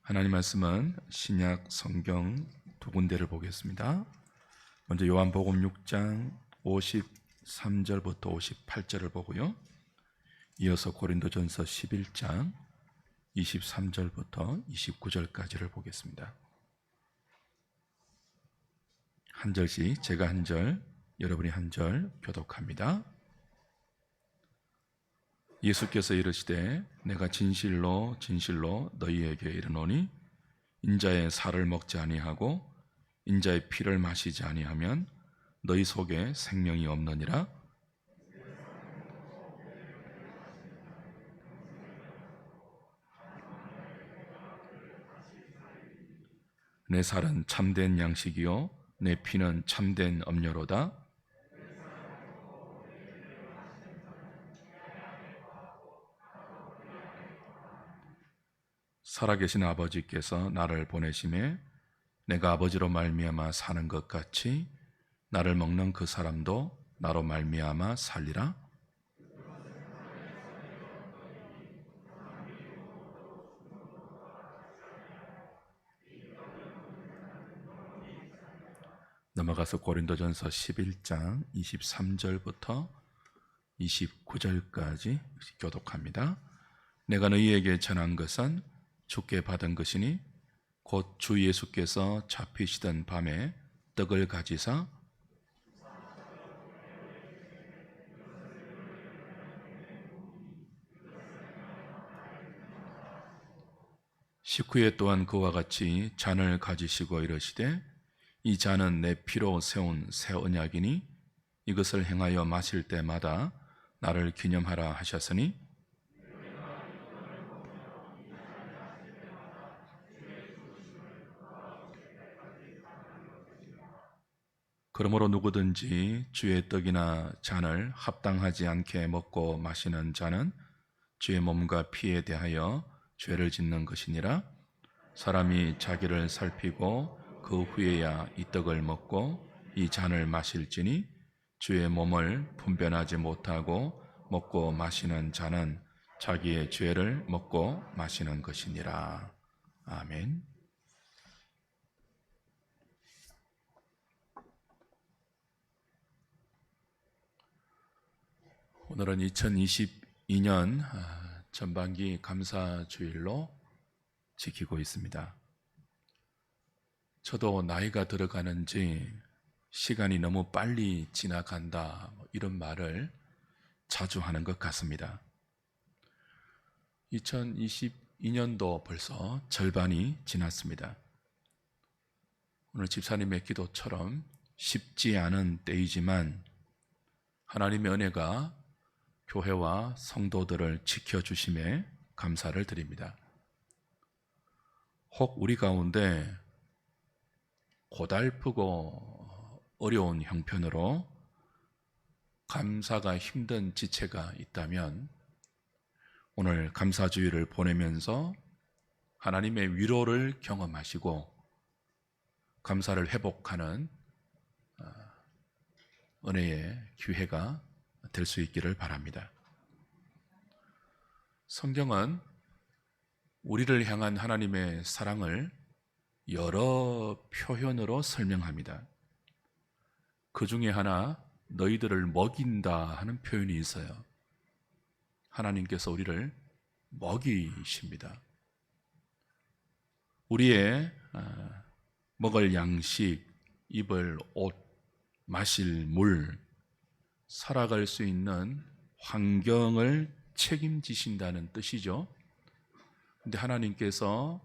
하나님 말씀은 신약 성경 두 군데를 보겠습니다. 먼저 요한복음 6장 53절부터 58절을 보고요. 이어서 고린도전서 11장 23절부터 29절까지를 보겠습니다. 한 절씩 제가 한 절, 여러분이 한 절 교독합니다. 예수께서 이르시되 내가 진실로 진실로 너희에게 이르노니 인자의 살을 먹지 아니하고 인자의 피를 마시지 아니하면 너희 속에 생명이 없느니라. 내 살은 참된 양식이요 내 피는 참된 음료로다. 살아계신 아버지께서 나를 보내심에 내가 아버지로 말미암아 사는 것 같이 나를 먹는 그 사람도 나로 말미암아 살리라. 넘어가서 고린도전서 11장 23절부터 29절까지 교독합니다. 내가 너희에게 전한 것은 주께 받은 것이니 곧 주 예수께서 잡히시던 밤에 떡을 가지사 식후에 또한 그와 같이 잔을 가지시고 이르시되 이 잔은 내 피로 세운 새 언약이니 이것을 행하여 마실 때마다 나를 기념하라 하셨으니 그러므로 누구든지 주의 떡이나 잔을 합당하지 않게 먹고 마시는 자는 주의 몸과 피에 대하여 죄를 짓는 것이니라. 사람이 자기를 살피고 그 후에야 이 떡을 먹고 이 잔을 마실지니 주의 몸을 분별하지 못하고 먹고 마시는 자는 자기의 죄를 먹고 마시는 것이니라. 아멘. 오늘은 2022년 전반기 감사주일로 지키고 있습니다. 저도 나이가 들어가는지 시간이 너무 빨리 지나간다 이런 말을 자주 하는 것 같습니다. 2022년도 벌써 절반이 지났습니다. 오늘 집사님의 기도처럼 쉽지 않은 때이지만 하나님의 은혜가 교회와 성도들을 지켜주심에 감사를 드립니다. 혹 우리 가운데 고달프고 어려운 형편으로 감사가 힘든 지체가 있다면 오늘 감사주의를 보내면서 하나님의 위로를 경험하시고 감사를 회복하는 은혜의 기회가 될 수 있기를 바랍니다. 성경은 우리를 향한 하나님의 사랑을 여러 표현으로 설명합니다. 그 중에 하나 너희들을 먹인다 하는 표현이 있어요. 하나님께서 우리를 먹이십니다. 우리의 먹을 양식, 입을 옷, 마실 물, 살아갈 수 있는 환경을 책임지신다는 뜻이죠. 근데 하나님께서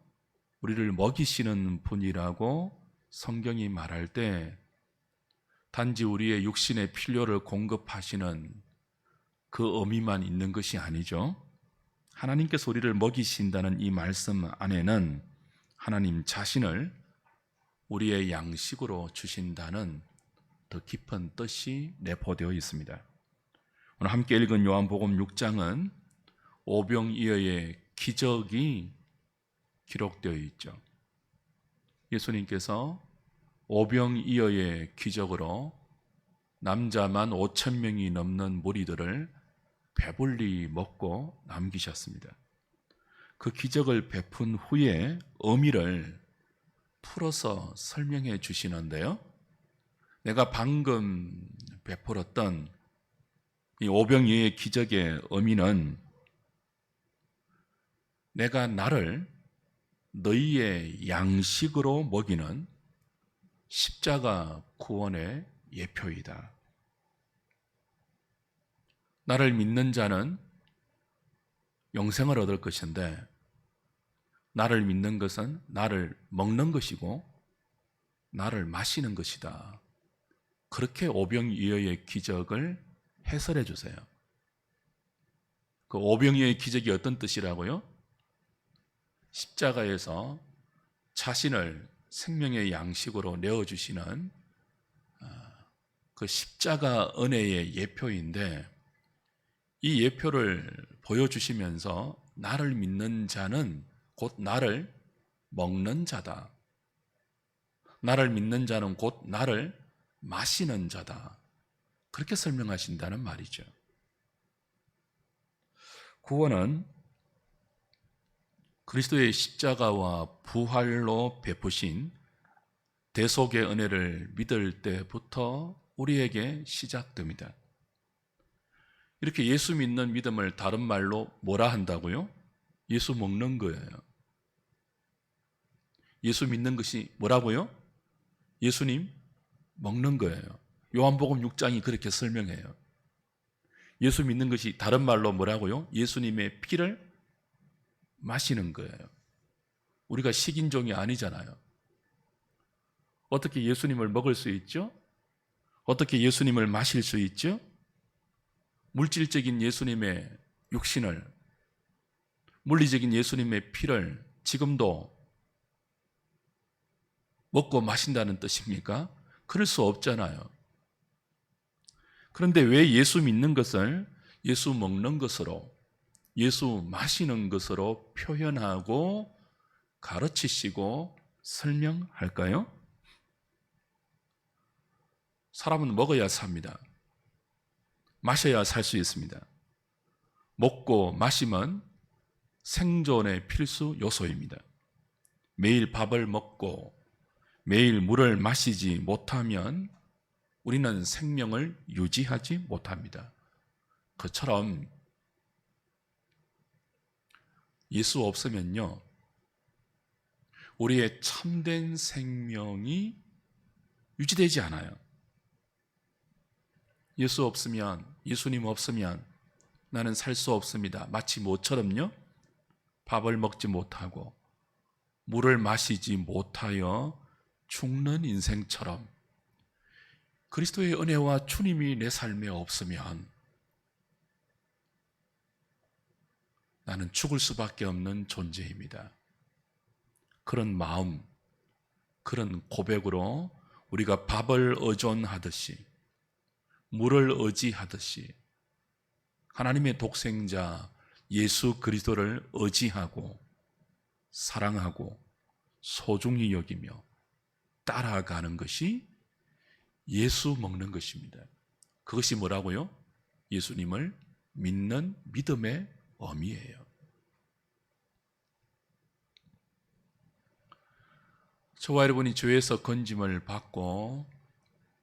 우리를 먹이시는 분이라고 성경이 말할 때 단지 우리의 육신의 필요를 공급하시는 그 의미만 있는 것이 아니죠. 하나님께서 우리를 먹이신다는 이 말씀 안에는 하나님 자신을 우리의 양식으로 주신다는 더 깊은 뜻이 내포되어 있습니다. 오늘 함께 읽은 요한복음 6장은 오병이어의 기적이 기록되어 있죠. 예수님께서 오병이어의 기적으로 남자만 5,000명이 넘는 무리들을 배불리 먹고 남기셨습니다. 그 기적을 베푼 후에 의미를 풀어서 설명해 주시는데요. 내가 방금 베풀었던 이 오병이어의 기적의 의미는 내가 나를 너희의 양식으로 먹이는 십자가 구원의 예표이다. 나를 믿는 자는 영생을 얻을 것인데 나를 믿는 것은 나를 먹는 것이고 나를 마시는 것이다. 그렇게 오병이어의 기적을 해설해 주세요. 그 오병이어의 기적이 어떤 뜻이라고요? 십자가에서 자신을 생명의 양식으로 내어주시는 그 십자가 은혜의 예표인데 이 예표를 보여주시면서 나를 믿는 자는 곧 나를 먹는 자다. 나를 믿는 자는 곧 나를 마시는 자다. 그렇게 설명하신다는 말이죠. 구원은 그리스도의 십자가와 부활로 베푸신 대속의 은혜를 믿을 때부터 우리에게 시작됩니다. 이렇게 예수 믿는 믿음을 다른 말로 뭐라 한다고요? 예수 먹는 거예요. 예수 믿는 것이 뭐라고요? 예수님 먹는 거예요. 요한복음 6장이 그렇게 설명해요. 예수 믿는 것이 다른 말로 뭐라고요? 예수님의 피를 마시는 거예요. 우리가 식인종이 아니잖아요. 어떻게 예수님을 먹을 수 있죠? 어떻게 예수님을 마실 수 있죠? 물질적인 예수님의 육신을, 물리적인 예수님의 피를 지금도 먹고 마신다는 뜻입니까? 그럴 수 없잖아요. 그런데 왜 예수 믿는 것을 예수 먹는 것으로, 예수 마시는 것으로 표현하고 가르치시고 설명할까요? 사람은 먹어야 삽니다. 마셔야 살 수 있습니다. 먹고 마시면 생존의 필수 요소입니다. 매일 밥을 먹고 매일 물을 마시지 못하면 우리는 생명을 유지하지 못합니다. 그처럼 예수 없으면요, 우리의 참된 생명이 유지되지 않아요. 예수 없으면, 예수님 없으면 나는 살 수 없습니다. 마치 뭐처럼요? 밥을 먹지 못하고 물을 마시지 못하여 죽는 인생처럼 그리스도의 은혜와 주님이 내 삶에 없으면 나는 죽을 수밖에 없는 존재입니다. 그런 마음, 그런 고백으로 우리가 밥을 의존하듯이, 물을 의지하듯이 하나님의 독생자 예수 그리스도를 의지하고 사랑하고 소중히 여기며 따라가는 것이 예수 먹는 것입니다. 그것이 뭐라고요? 예수님을 믿는 믿음의 의미예요. 저와 여러분이 죄에서 건짐을 받고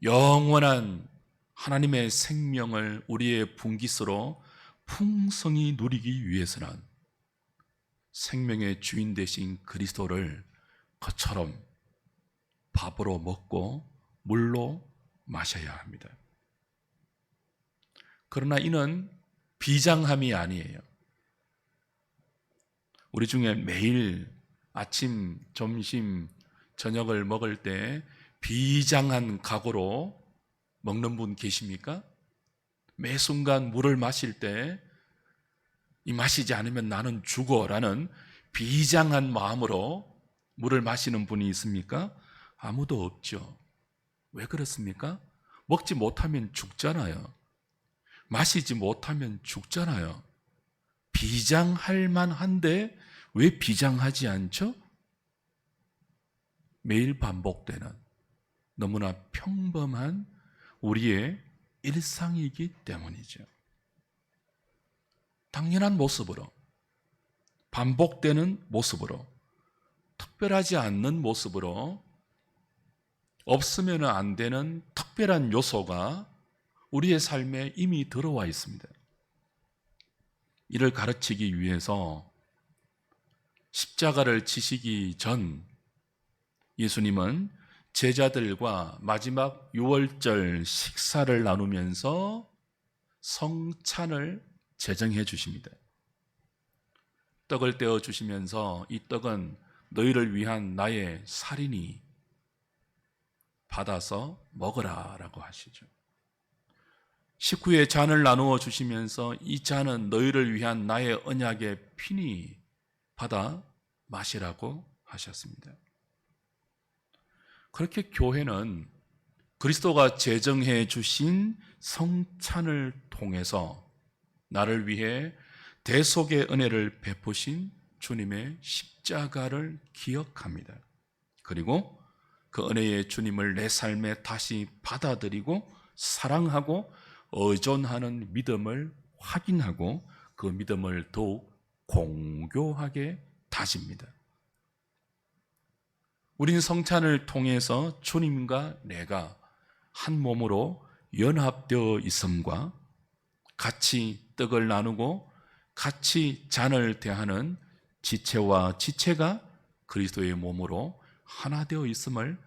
영원한 하나님의 생명을 우리의 분깃으로 풍성히 누리기 위해서는 생명의 주인 되신 그리스도를 그처럼 밥으로 먹고 물로 마셔야 합니다. 그러나 이는 비장함이 아니에요. 우리 중에 매일 아침, 점심, 저녁을 먹을 때 비장한 각오로 먹는 분 계십니까? 매 순간 물을 마실 때 이 마시지 않으면 나는 죽어라는 비장한 마음으로 물을 마시는 분이 있습니까? 아무도 없죠. 왜 그렇습니까? 먹지 못하면 죽잖아요. 마시지 못하면 죽잖아요. 비장할 만한데 왜 비장하지 않죠? 매일 반복되는 너무나 평범한 우리의 일상이기 때문이죠. 당연한 모습으로 반복되는 모습으로, 특별하지 않는 모습으로 없으면 안 되는 특별한 요소가 우리의 삶에 이미 들어와 있습니다. 이를 가르치기 위해서 십자가를 지시기 전 예수님은 제자들과 마지막 유월절 식사를 나누면서 성찬을 제정해 주십니다. 떡을 떼어 주시면서 이 떡은 너희를 위한 나의 살이니 받아서 먹으라 라고 하시죠. 식후에 잔을 나누어 주시면서 이 잔은 너희를 위한 나의 언약의 피니 받아 마시라고 하셨습니다. 그렇게 교회는 그리스도가 제정해 주신 성찬을 통해서 나를 위해 대속의 은혜를 베푸신 주님의 십자가를 기억합니다. 그리고 그 은혜의 주님을 내 삶에 다시 받아들이고 사랑하고 의존하는 믿음을 확인하고 그 믿음을 더욱 공교하게 다집니다. 우린 성찬을 통해서 주님과 내가 한 몸으로 연합되어 있음과 같이 떡을 나누고 같이 잔을 대하는 지체와 지체가 그리스도의 몸으로 하나 되어 있음을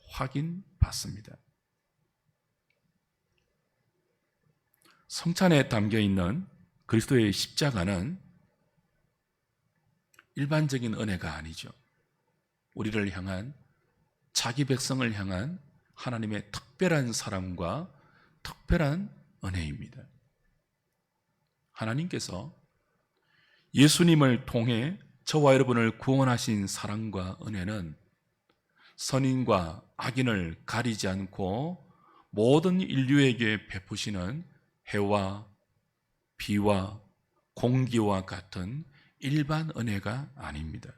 확인받습니다. 성찬에 담겨 있는 그리스도의 십자가는 일반적인 은혜가 아니죠. 우리를 향한, 자기 백성을 향한 하나님의 특별한 사랑과 특별한 은혜입니다. 하나님께서 예수님을 통해 저와 여러분을 구원하신 사랑과 은혜는 선인과 악인을 가리지 않고 모든 인류에게 베푸시는 해와 비와 공기와 같은 일반 은혜가 아닙니다.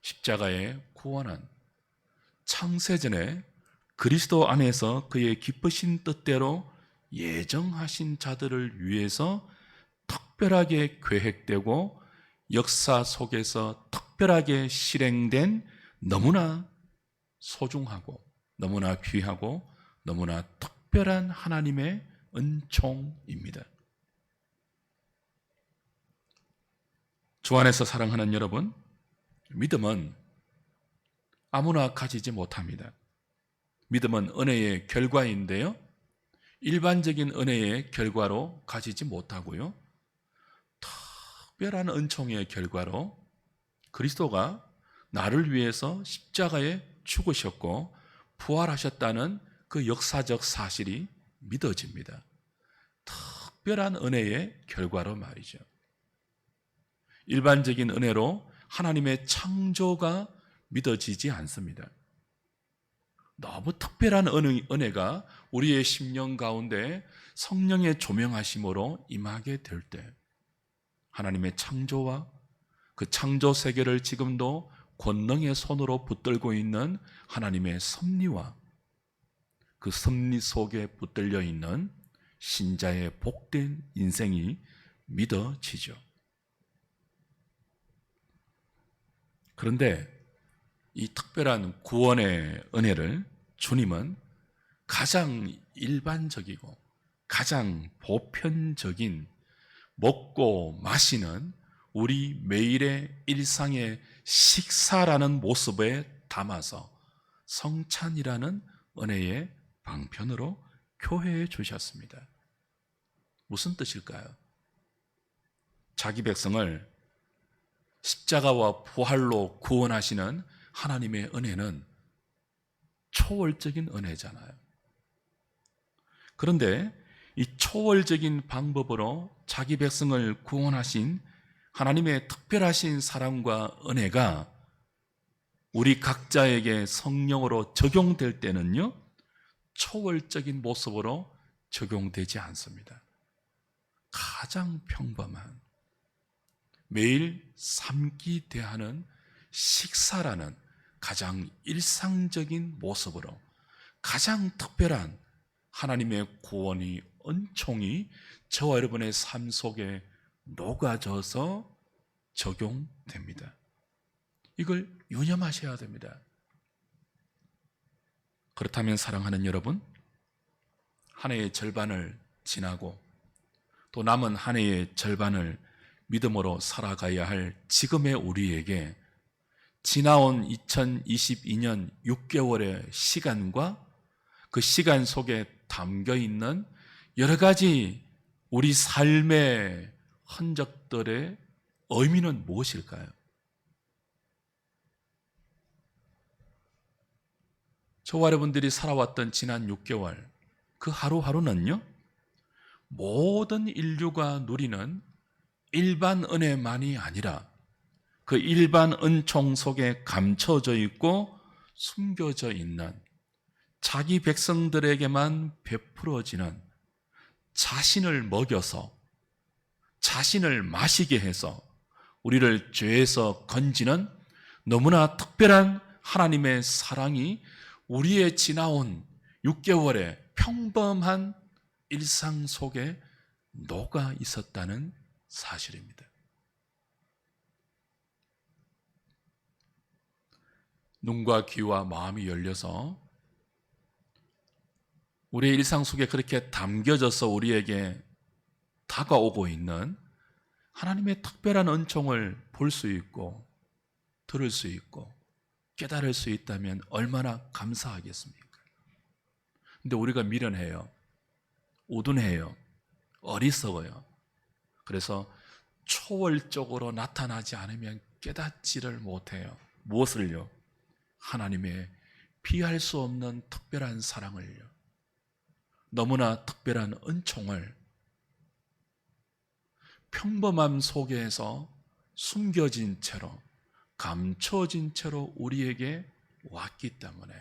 십자가의 구원은 창세전에 그리스도 안에서 그의 기쁘신 뜻대로 예정하신 자들을 위해서 특별하게 계획되고 역사 속에서 특별하게 실행된 너무나 소중하고 너무나 귀하고 너무나 특별한 하나님의 은총입니다. 주 안에서 사랑하는 여러분, 믿음은 아무나 가지지 못합니다. 믿음은 은혜의 결과인데요, 일반적인 은혜의 결과로 가지지 못하고요, 특별한 은총의 결과로 그리스도가 나를 위해서 십자가에 죽으셨고 부활하셨다는 그 역사적 사실이 믿어집니다. 특별한 은혜의 결과로 말이죠. 일반적인 은혜로 하나님의 창조가 믿어지지 않습니다. 너무 특별한 은혜가 우리의 심령 가운데 성령의 조명하심으로 임하게 될 때 하나님의 창조와 그 창조 세계를 지금도 권능의 손으로 붙들고 있는 하나님의 섭리와 그 섭리 속에 붙들려 있는 신자의 복된 인생이 믿어지죠. 그런데 이 특별한 구원의 은혜를 주님은 가장 일반적이고 가장 보편적인 먹고 마시는 우리 매일의 일상의 식사라는 모습에 담아서 성찬이라는 은혜의 방편으로 교회에 주셨습니다. 무슨 뜻일까요? 자기 백성을 십자가와 부활로 구원하시는 하나님의 은혜는 초월적인 은혜잖아요. 그런데 이 초월적인 방법으로 자기 백성을 구원하신 하나님의 특별하신 사랑과 은혜가 우리 각자에게 성령으로 적용될 때는요, 초월적인 모습으로 적용되지 않습니다. 가장 평범한 매일 삶기 대하는 식사라는 가장 일상적인 모습으로 가장 특별한 하나님의 구원이, 은총이 저와 여러분의 삶 속에 녹아져서 적용됩니다. 이걸 유념하셔야 됩니다. 그렇다면 사랑하는 여러분, 한 해의 절반을 지나고 또 남은 한 해의 절반을 믿음으로 살아가야 할 지금의 우리에게 지나온 2022년 6개월의 시간과 그 시간 속에 담겨 있는 여러 가지 우리 삶의 흔적들의 의미는 무엇일까요? 저와 여러분들이 살아왔던 지난 6개월, 그 하루하루는요, 모든 인류가 누리는 일반 은혜만이 아니라 그 일반 은총 속에 감춰져 있고 숨겨져 있는 자기 백성들에게만 베풀어지는 자신을 먹여서 자신을 마시게 해서 우리를 죄에서 건지는 너무나 특별한 하나님의 사랑이 우리의 지나온 6개월의 평범한 일상 속에 녹아 있었다는 사실입니다. 눈과 귀와 마음이 열려서 우리의 일상 속에 그렇게 담겨져서 우리에게 다가오고 있는 하나님의 특별한 은총을 볼 수 있고 들을 수 있고 깨달을 수 있다면 얼마나 감사하겠습니까? 근데 우리가 미련해요. 우둔해요. 어리석어요. 그래서 초월적으로 나타나지 않으면 깨닫지를 못해요. 무엇을요? 하나님의 피할 수 없는 특별한 사랑을요. 너무나 특별한 은총을 평범함 속에서 숨겨진 채로 감춰진 채로 우리에게 왔기 때문에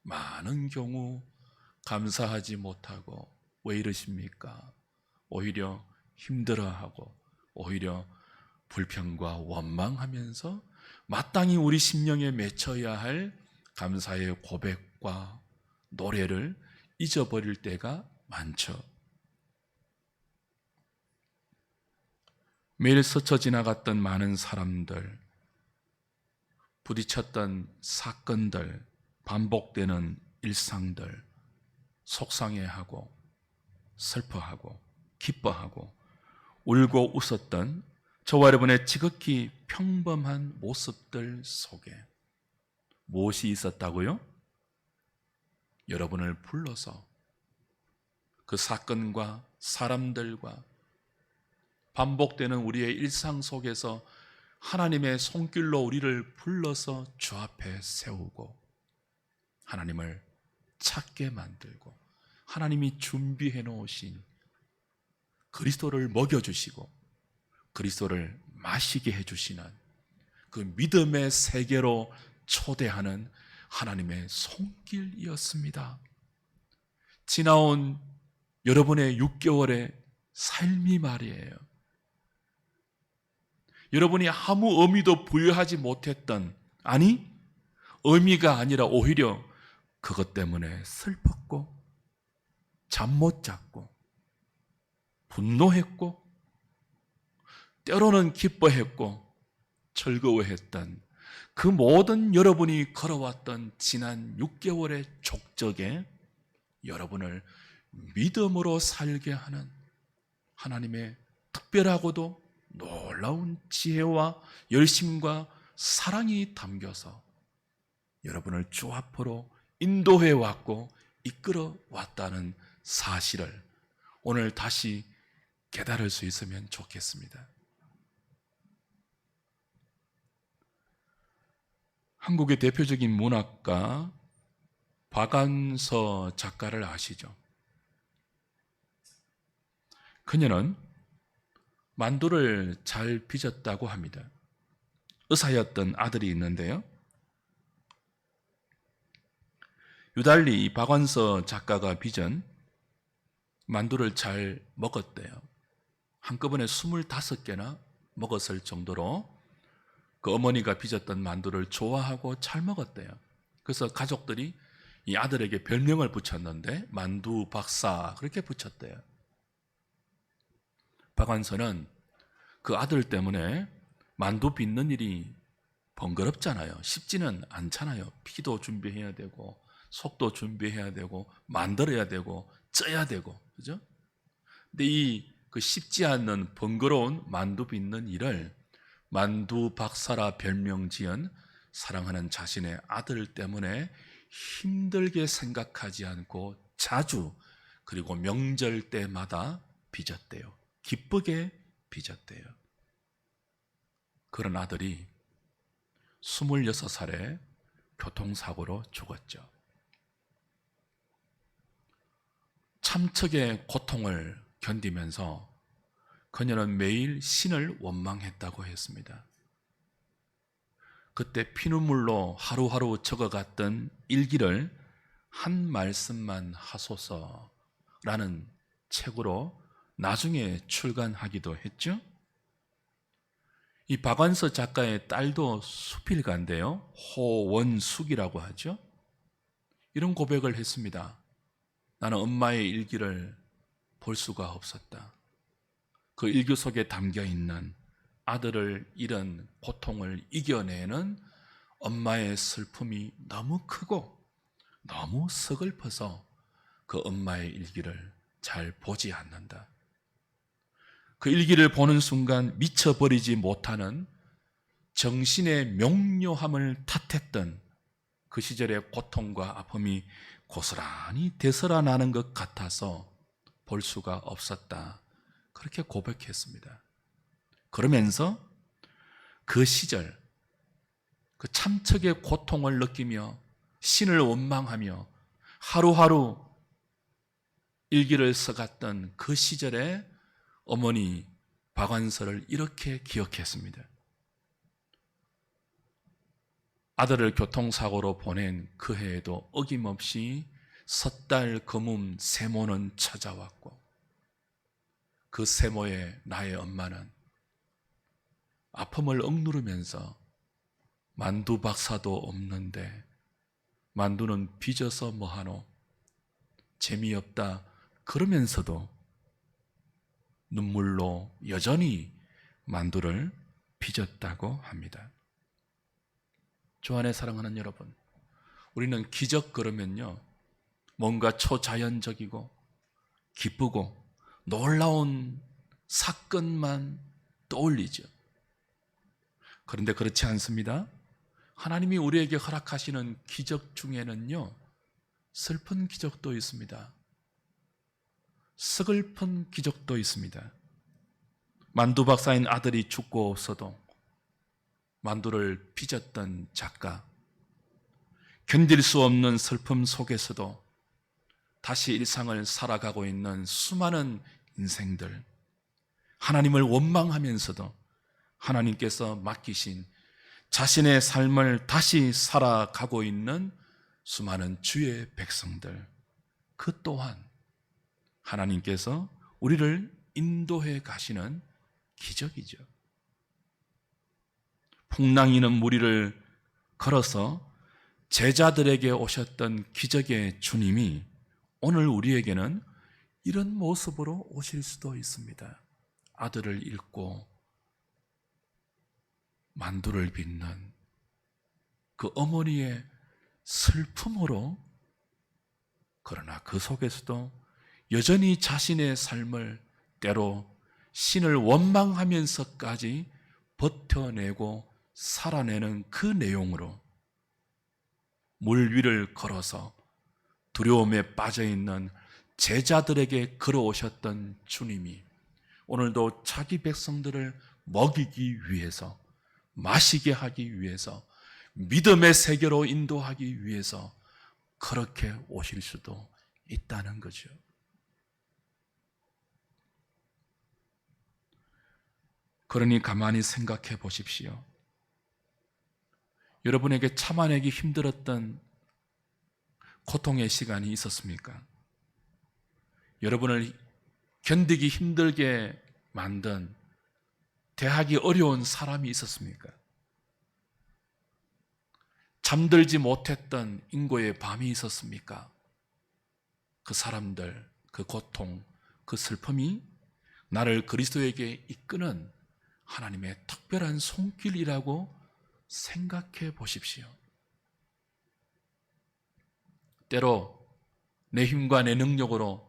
많은 경우 감사하지 못하고 왜 이러십니까? 오히려 힘들어하고 오히려 불평과 원망하면서 마땅히 우리 심령에 맺혀야 할 감사의 고백과 노래를 잊어버릴 때가 많죠. 매일 스쳐 지나갔던 많은 사람들, 부딪혔던 사건들, 반복되는 일상들, 속상해하고 슬퍼하고 기뻐하고 울고 웃었던 저와 여러분의 지극히 평범한 모습들 속에 무엇이 있었다고요? 여러분을 불러서 그 사건과 사람들과 반복되는 우리의 일상 속에서 하나님의 손길로 우리를 불러서 주 앞에 세우고 하나님을 찾게 만들고 하나님이 준비해 놓으신 그리스도를 먹여주시고 그리스도를 마시게 해주시는 그 믿음의 세계로 초대하는 하나님의 손길이었습니다. 지나온 여러분의 6개월의 삶이 말이에요. 여러분이 아무 의미도 부여하지 못했던, 아니 의미가 아니라 오히려 그것 때문에 슬펐고 잠 못 잤고 분노했고 때로는 기뻐했고 즐거워했던 그 모든 여러분이 걸어왔던 지난 6개월의 족적에 여러분을 믿음으로 살게 하는 하나님의 특별하고도 놀라운 지혜와 열심과 사랑이 담겨서 여러분을 주 앞으로 인도해 왔고 이끌어 왔다는 사실을 오늘 다시 깨달을 수 있으면 좋겠습니다. 한국의 대표적인 문학가 박완서 작가를 아시죠? 그녀는 만두를 잘 빚었다고 합니다. 의사였던 아들이 있는데요. 유달리 이 박완서 작가가 빚은 만두를 잘 먹었대요. 한꺼번에 25개나 먹었을 정도로 그 어머니가 빚었던 만두를 좋아하고 잘 먹었대요. 그래서 가족들이 이 아들에게 별명을 붙였는데 만두 박사 그렇게 붙였대요. 박완서는 그 아들 때문에 만두 빚는 일이 번거롭잖아요. 쉽지는 않잖아요. 피도 준비해야 되고 속도 준비해야 되고 만들어야 되고 쪄야 되고, 그죠? 근데 그 쉽지 않는 번거로운 만두 빚는 일을 만두 박사라 별명 지은 사랑하는 자신의 아들 때문에 힘들게 생각하지 않고 자주, 그리고 명절 때마다 빚었대요. 기쁘게 빚었대요. 그런 아들이 26살에 교통사고로 죽었죠. 참척의 고통을 견디면서 그녀는 매일 신을 원망했다고 했습니다. 그때 피눈물로 하루하루 적어갔던 일기를 한 말씀만 하소서라는 책으로 나중에 출간하기도 했죠. 이 박완서 작가의 딸도 수필가인데요. 호원숙이라고 하죠. 이런 고백을 했습니다. 나는 엄마의 일기를 볼 수가 없었다. 그 일기 속에 담겨 있는 아들을 잃은 고통을 이겨내는 엄마의 슬픔이 너무 크고 너무 서글퍼서 그 엄마의 일기를 잘 보지 않는다. 그 일기를 보는 순간 미쳐버리지 못하는 정신의 명료함을 탓했던 그 시절의 고통과 아픔이 고스란히 되살아나는 것 같아서 볼 수가 없었다. 그렇게 고백했습니다. 그러면서 그 시절, 그 참척의 고통을 느끼며 신을 원망하며 하루하루 일기를 써갔던 그 시절에 어머니 박완서를 이렇게 기억했습니다. 아들을 교통사고로 보낸 그 해에도 어김없이 섣달 거문 세모는 찾아왔고, 그 세모에 나의 엄마는 아픔을 억누르면서 만두 박사도 없는데 만두는 빚어서 뭐하노? 재미없다 그러면서도 눈물로 여전히 만두를 빚었다고 합니다. 주 안에 사랑하는 여러분, 우리는 기적 그러면요, 뭔가 초자연적이고 기쁘고 놀라운 사건만 떠올리죠. 그런데 그렇지 않습니다. 하나님이 우리에게 허락하시는 기적 중에는요, 슬픈 기적도 있습니다. 서글픈 기적도 있습니다. 만두 박사인 아들이 죽고 없어도 만두를 빚었던 작가, 견딜 수 없는 슬픔 속에서도 다시 일상을 살아가고 있는 수많은 인생들, 하나님을 원망하면서도 하나님께서 맡기신 자신의 삶을 다시 살아가고 있는 수많은 주의 백성들, 그 또한 하나님께서 우리를 인도해 가시는 기적이죠. 풍랑이는 무리를 걸어서 제자들에게 오셨던 기적의 주님이 오늘 우리에게는 이런 모습으로 오실 수도 있습니다. 아들을 잃고 만두를 빚는 그 어머니의 슬픔으로, 그러나 그 속에서도 여전히 자신의 삶을 때로 신을 원망하면서까지 버텨내고 살아내는 그 내용으로 물 위를 걸어서 두려움에 빠져있는 제자들에게 걸어오셨던 주님이 오늘도 자기 백성들을 먹이기 위해서, 마시게 하기 위해서, 믿음의 세계로 인도하기 위해서 그렇게 오실 수도 있다는 거죠. 그러니 가만히 생각해 보십시오. 여러분에게 참아내기 힘들었던 고통의 시간이 있었습니까? 여러분을 견디기 힘들게 만든, 대하기 어려운 사람이 있었습니까? 잠들지 못했던 인고의 밤이 있었습니까? 그 사람들, 그 고통, 그 슬픔이 나를 그리스도에게 이끄는 하나님의 특별한 손길이라고 생각해 보십시오. 때로 내 힘과 내 능력으로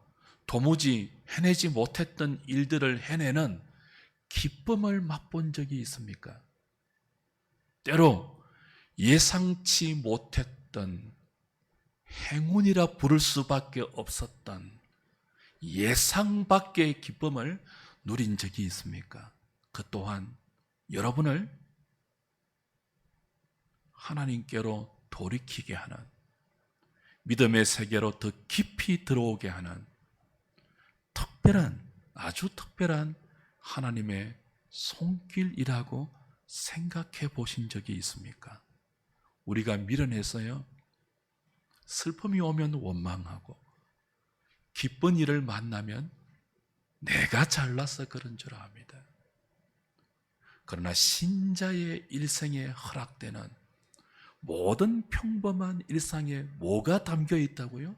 도무지 해내지 못했던 일들을 해내는 기쁨을 맛본 적이 있습니까? 때로 예상치 못했던 행운이라 부를 수밖에 없었던 예상 밖의 기쁨을 누린 적이 있습니까? 그 또한 여러분을 하나님께로 돌이키게 하는, 믿음의 세계로 더 깊이 들어오게 하는 특별한, 아주 특별한 하나님의 손길이라고 생각해 보신 적이 있습니까? 우리가 미련해서요, 슬픔이 오면 원망하고 기쁜 일을 만나면 내가 잘나서 그런 줄 압니다. 그러나 신자의 일생에 허락되는 모든 평범한 일상에 뭐가 담겨 있다고요?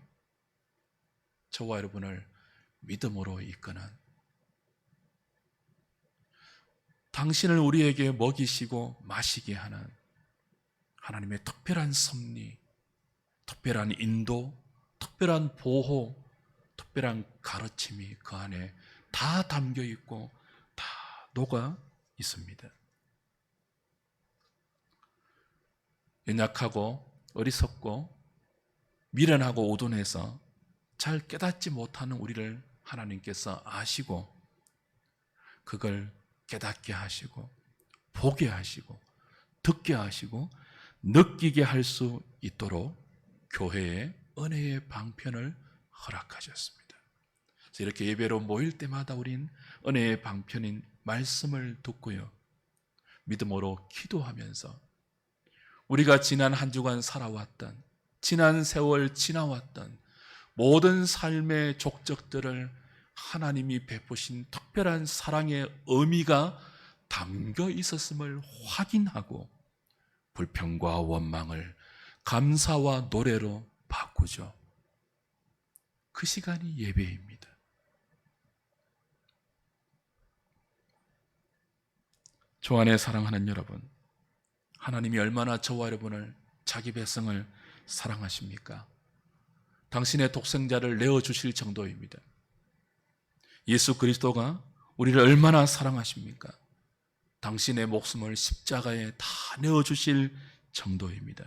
저와 여러분을 믿음으로 이끄는, 당신을 우리에게 먹이시고 마시게 하는 하나님의 특별한 섭리, 특별한 인도, 특별한 보호, 특별한 가르침이 그 안에 다 담겨 있고 다 녹아 있습니다. 연약하고 어리석고 미련하고 우둔해서 잘 깨닫지 못하는 우리를 하나님께서 아시고 그걸 깨닫게 하시고 보게 하시고 듣게 하시고 느끼게 할 수 있도록 교회의 은혜의 방편을 허락하셨습니다. 그래서 이렇게 예배로 모일 때마다 우린 은혜의 방편인 말씀을 듣고요, 믿음으로 기도하면서 우리가 지난 한 주간 살아왔던, 지난 세월 지나왔던 모든 삶의 족적들을 하나님이 베푸신 특별한 사랑의 의미가 담겨 있었음을 확인하고 불평과 원망을 감사와 노래로 바꾸죠. 그 시간이 예배입니다. 주 안에 사랑하는 여러분, 하나님이 얼마나 저와 여러분을, 자기 백성을 사랑하십니까? 당신의 독생자를 내어주실 정도입니다. 예수 그리스도가 우리를 얼마나 사랑하십니까? 당신의 목숨을 십자가에 다 내어주실 정도입니다.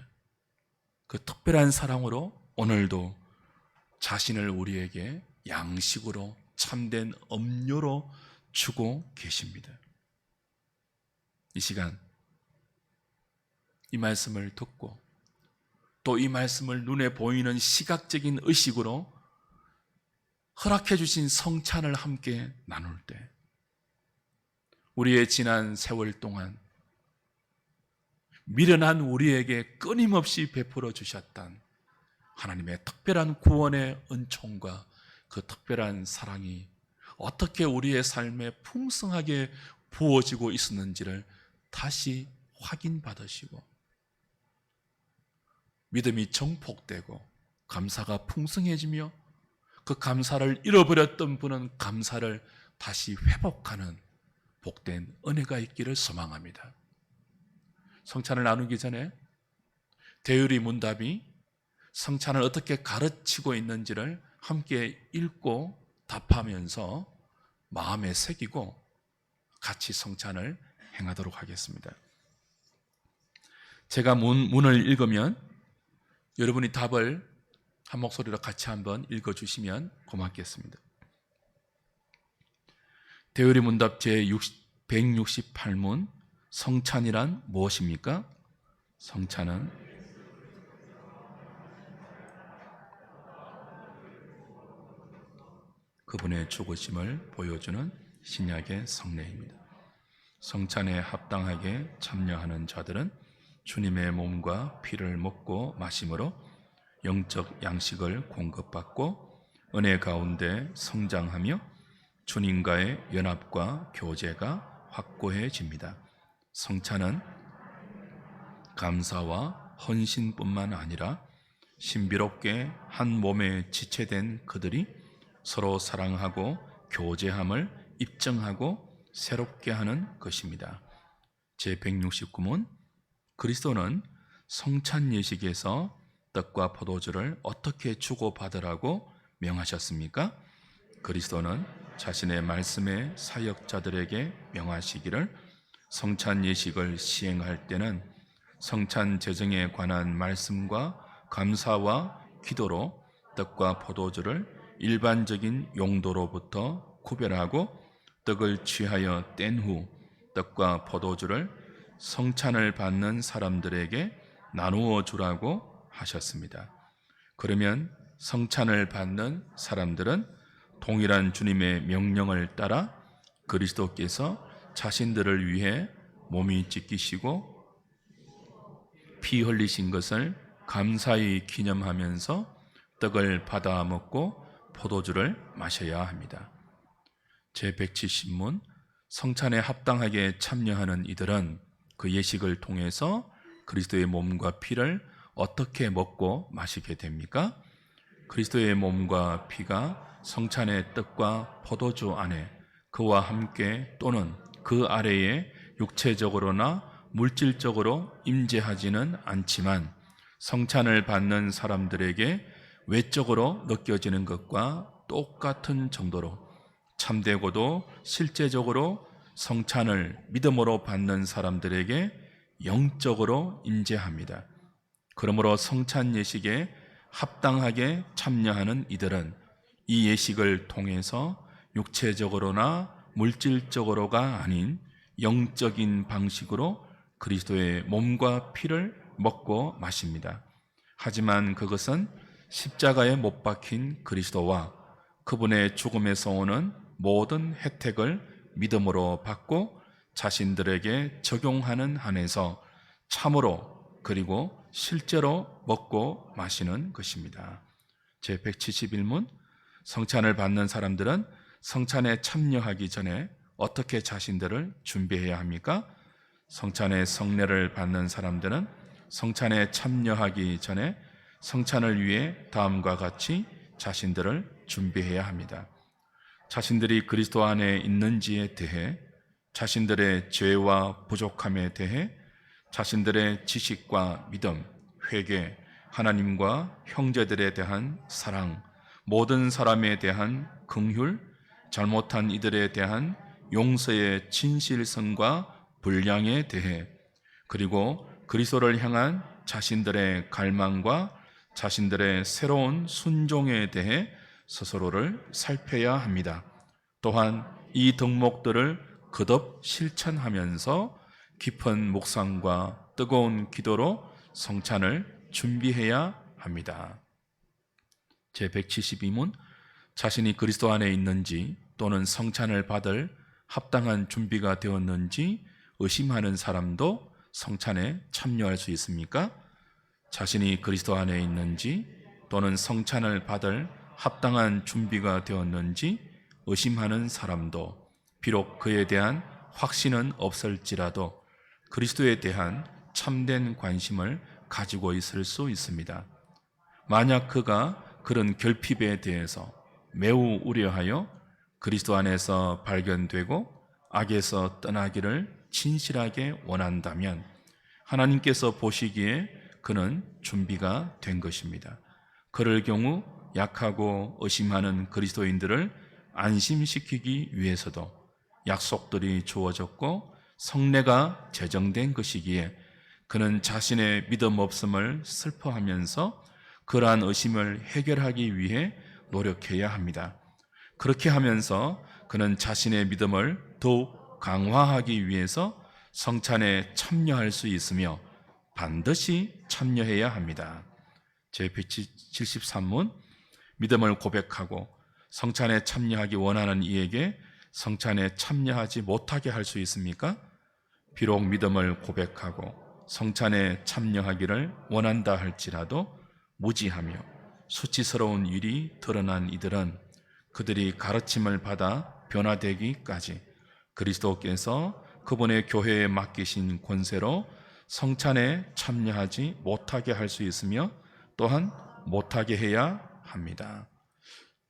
그 특별한 사랑으로 오늘도 자신을 우리에게 양식으로, 참된 음료로 주고 계십니다. 이 시간 이 말씀을 듣고 또 이 말씀을 눈에 보이는 시각적인 의식으로 허락해 주신 성찬을 함께 나눌 때 우리의 지난 세월 동안 미련한 우리에게 끊임없이 베풀어 주셨던 하나님의 특별한 구원의 은총과 그 특별한 사랑이 어떻게 우리의 삶에 풍성하게 부어지고 있었는지를 다시 확인받으시고 믿음이 정복되고 감사가 풍성해지며 그 감사를 잃어버렸던 분은 감사를 다시 회복하는 복된 은혜가 있기를 소망합니다. 성찬을 나누기 전에 대유리 문답이 성찬을 어떻게 가르치고 있는지를 함께 읽고 답하면서 마음에 새기고 같이 성찬을 행하도록 하겠습니다. 제가 문을 읽으면 여러분이 답을 한 목소리로 같이 한번 읽어주시면 고맙겠습니다. 대유리 문답 제168문, 성찬이란 무엇입니까? 성찬은 그분의 죽으심을 보여주는 신약의 성례입니다. 성찬에 합당하게 참여하는 자들은 주님의 몸과 피를 먹고 마심으로 영적 양식을 공급받고 은혜 가운데 성장하며 주님과의 연합과 교제가 확고해집니다. 성찬은 감사와 헌신뿐만 아니라 신비롭게 한 몸에 지체된 그들이 서로 사랑하고 교제함을 입증하고 새롭게 하는 것입니다. 제169문 그리스도는 성찬 예식에서 떡과 포도주를 어떻게 주고받으라고 명하셨습니까? 그리스도는 자신의 말씀에 사역자들에게 명하시기를 성찬 예식을 시행할 때는 성찬 제정에 관한 말씀과 감사와 기도로 떡과 포도주를 일반적인 용도로부터 구별하고 떡을 취하여 뗀 후 떡과 포도주를 성찬을 받는 사람들에게 나누어 주라고 하셨습니다. 그러면 성찬을 받는 사람들은 동일한 주님의 명령을 따라 그리스도께서 자신들을 위해 몸이 찢기시고 피 흘리신 것을 감사히 기념하면서 떡을 받아 먹고 포도주를 마셔야 합니다. 제170문 성찬에 합당하게 참여하는 이들은 그 예식을 통해서 그리스도의 몸과 피를 어떻게 먹고 마시게 됩니까? 그리스도의 몸과 피가 성찬의 떡과 포도주 안에 그와 함께 또는 그 아래에 육체적으로나 물질적으로 임재하지는 않지만 성찬을 받는 사람들에게 외적으로 느껴지는 것과 똑같은 정도로 참되고도 실제적으로 성찬을 믿음으로 받는 사람들에게 영적으로 임재합니다. 그러므로 성찬 예식에 합당하게 참여하는 이들은 이 예식을 통해서 육체적으로나 물질적으로가 아닌 영적인 방식으로 그리스도의 몸과 피를 먹고 마십니다. 하지만 그것은 십자가에 못 박힌 그리스도와 그분의 죽음에서 오는 모든 혜택을 믿음으로 받고 자신들에게 적용하는 한에서 참으로 그리고 실제로 먹고 마시는 것입니다. 제171문 성찬을 받는 사람들은 성찬에 참여하기 전에 어떻게 자신들을 준비해야 합니까? 성찬의 성례를 받는 사람들은 성찬에 참여하기 전에 성찬을 위해 다음과 같이 자신들을 준비해야 합니다. 자신들이 그리스도 안에 있는지에 대해, 자신들의 죄와 부족함에 대해, 자신들의 지식과 믿음, 회개, 하나님과 형제들에 대한 사랑, 모든 사람에 대한 긍휼, 잘못한 이들에 대한 용서의 진실성과 분량에 대해, 그리고 그리스도를 향한 자신들의 갈망과 자신들의 새로운 순종에 대해 스스로를 살펴야 합니다. 또한 이 덕목들을 거듭 실천하면서 깊은 묵상과 뜨거운 기도로 성찬을 준비해야 합니다. 제172문 자신이 그리스도 안에 있는지 또는 성찬을 받을 합당한 준비가 되었는지 의심하는 사람도 성찬에 참여할 수 있습니까? 자신이 그리스도 안에 있는지 또는 성찬을 받을 합당한 준비가 되었는지 의심하는 사람도 비록 그에 대한 확신은 없을지라도 그리스도에 대한 참된 관심을 가지고 있을 수 있습니다. 만약 그가 그런 결핍에 대해서 매우 우려하여 그리스도 안에서 발견되고 악에서 떠나기를 진실하게 원한다면 하나님께서 보시기에 그는 준비가 된 것입니다. 그럴 경우 약하고 의심하는 그리스도인들을 안심시키기 위해서도 약속들이 주어졌고 성례가 제정된 것이기에 그는 자신의 믿음 없음을 슬퍼하면서 그러한 의심을 해결하기 위해 노력해야 합니다. 그렇게 하면서 그는 자신의 믿음을 더욱 강화하기 위해서 성찬에 참여할 수 있으며 반드시 참여해야 합니다. 제173문 믿음을 고백하고 성찬에 참여하기 원하는 이에게 성찬에 참여하지 못하게 할 수 있습니까? 비록 믿음을 고백하고 성찬에 참여하기를 원한다 할지라도 무지하며 수치스러운 일이 드러난 이들은 그들이 가르침을 받아 변화되기까지 그리스도께서 그분의 교회에 맡기신 권세로 성찬에 참여하지 못하게 할 수 있으며 또한 못하게 해야 합니다.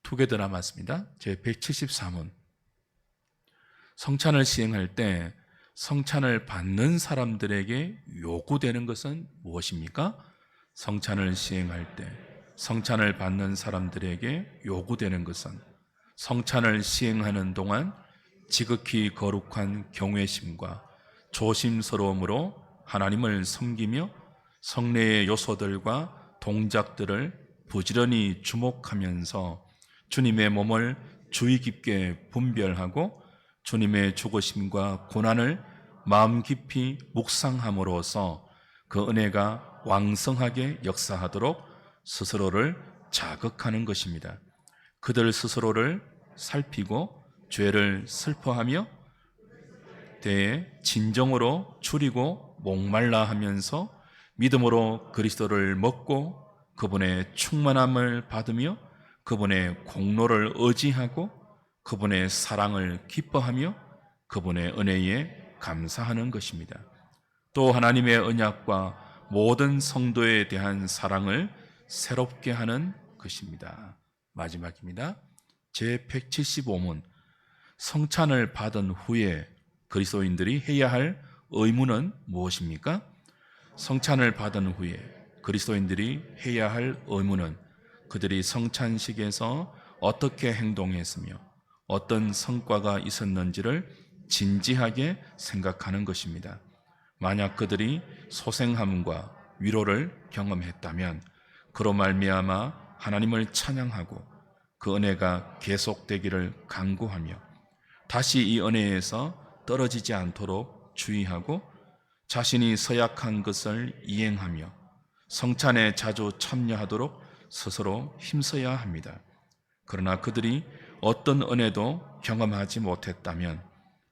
두 개 더 남았습니다. 제174문 성찬을 시행할 때 성찬을 받는 사람들에게 요구되는 것은 무엇입니까? 성찬을 시행할 때 성찬을 받는 사람들에게 요구되는 것은 성찬을 시행하는 동안 지극히 거룩한 경외심과 조심스러움으로 하나님을 섬기며 성례의 요소들과 동작들을 부지런히 주목하면서 주님의 몸을 주의 깊게 분별하고 주님의 죽으심과 고난을 마음 깊이 묵상함으로써 그 은혜가 왕성하게 역사하도록 스스로를 자극하는 것입니다. 그들 스스로를 살피고 죄를 슬퍼하며 대해 진정으로 줄이고 목말라 하면서 믿음으로 그리스도를 먹고 그분의 충만함을 받으며 그분의 공로를 의지하고 그분의 사랑을 기뻐하며 그분의 은혜에 감사하는 것입니다. 또 하나님의 언약과 모든 성도에 대한 사랑을 새롭게 하는 것입니다. 마지막입니다. 제175문 성찬을 받은 후에 그리스도인들이 해야 할 의무는 무엇입니까? 성찬을 받은 후에 그리스도인들이 해야 할 의무는 그들이 성찬식에서 어떻게 행동했으며 어떤 성과가 있었는지를 진지하게 생각하는 것입니다. 만약 그들이 소생함과 위로를 경험했다면 그로 말미암아 하나님을 찬양하고 그 은혜가 계속되기를 간구하며 다시 이 은혜에서 떨어지지 않도록 주의하고 자신이 서약한 것을 이행하며 성찬에 자주 참여하도록 스스로 힘써야 합니다. 그러나 그들이 어떤 은혜도 경험하지 못했다면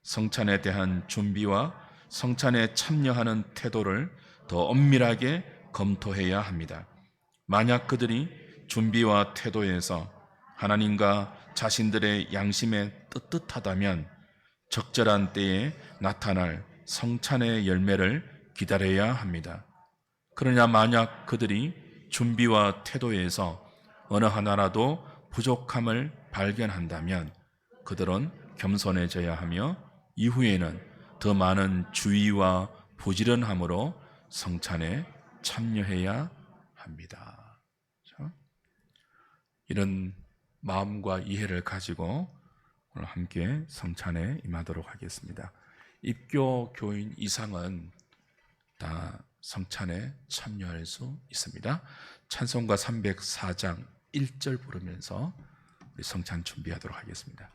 성찬에 대한 준비와 성찬에 참여하는 태도를 더 엄밀하게 검토해야 합니다. 만약 그들이 준비와 태도에서 하나님과 자신들의 양심에 떳떳하다면 적절한 때에 나타날 성찬의 열매를 기다려야 합니다. 그러나 만약 그들이 준비와 태도에서 어느 하나라도 부족함을 발견한다면 그들은 겸손해져야 하며 이후에는 더 많은 주의와 부지런함으로 성찬에 참여해야 합니다. 이런 마음과 이해를 가지고 오늘 함께 성찬에 임하도록 하겠습니다. 입교 교인 이상은 다 성찬에 참여할 수 있습니다. 찬송가 304장 1절 부르면서 우리 성찬 준비하도록 하겠습니다.